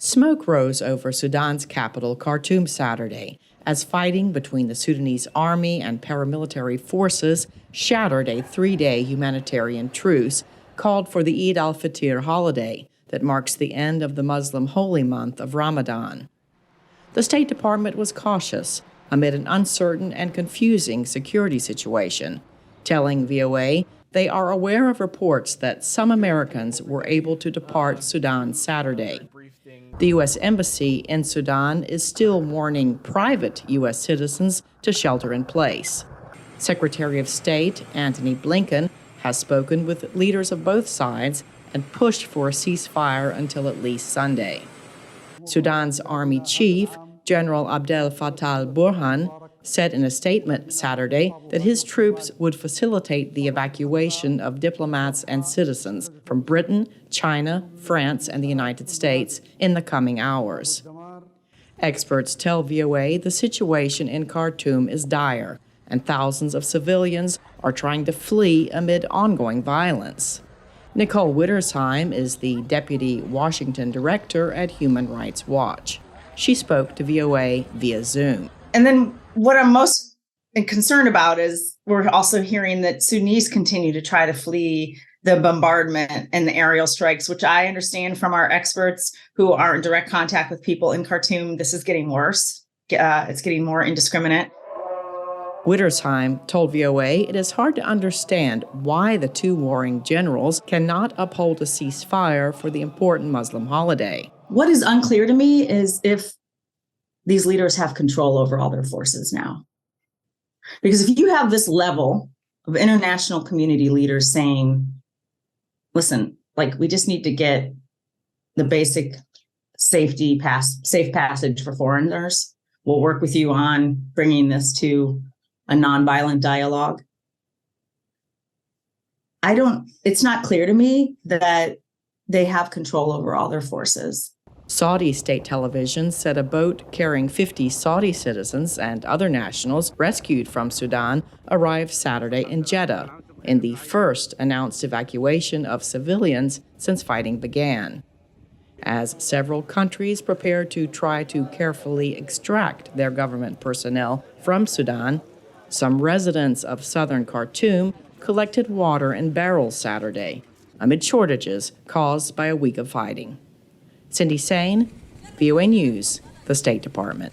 Smoke rose over Sudan's capital, Khartoum, Saturday, as fighting between the Sudanese army and paramilitary forces shattered a 3-day humanitarian truce called for the Eid al-Fitr holiday that marks the end of the Muslim holy month of Ramadan. The State Department was cautious amid an uncertain and confusing security situation, telling VOA they are aware of reports that some Americans were able to depart Sudan Saturday. The U.S. Embassy in Sudan is still warning private U.S. citizens to shelter in place. Secretary of State Antony Blinken has spoken with leaders of both sides and pushed for a ceasefire until at least Sunday. Sudan's army chief, General Abdel Fattah Burhan, said in a statement Saturday that his troops would facilitate the evacuation of diplomats and citizens from Britain, China, France, and the United States in the coming hours. Experts tell VOA the situation in Khartoum is dire, and thousands of civilians are trying to flee amid ongoing violence. Nicole Wittersheim is the deputy Washington director at Human Rights Watch. She spoke to VOA via Zoom. And then what I'm most concerned about is we're also hearing that Sudanese continue to try to flee the bombardment and the aerial strikes, which I understand from our experts who are in direct contact with people in Khartoum. This is getting worse. It's getting more indiscriminate. Wittersheim told VOA it is hard to understand why the two warring generals cannot uphold a ceasefire for the important Muslim holiday. What is unclear to me is if these leaders have control over all their forces now. Because if you have this level of international community leaders saying, listen, we just need to get the basic safe passage for foreigners. We'll work with you on bringing this to a nonviolent dialogue. It's not clear to me that they have control over all their forces. Saudi state television said a boat carrying 50 Saudi citizens and other nationals rescued from Sudan arrived Saturday in Jeddah, in the first announced evacuation of civilians since fighting began. As several countries prepare to try to carefully extract their government personnel from Sudan, some residents of southern Khartoum collected water in barrels Saturday, amid shortages caused by a week of fighting. Saine, VOA News, the State Department.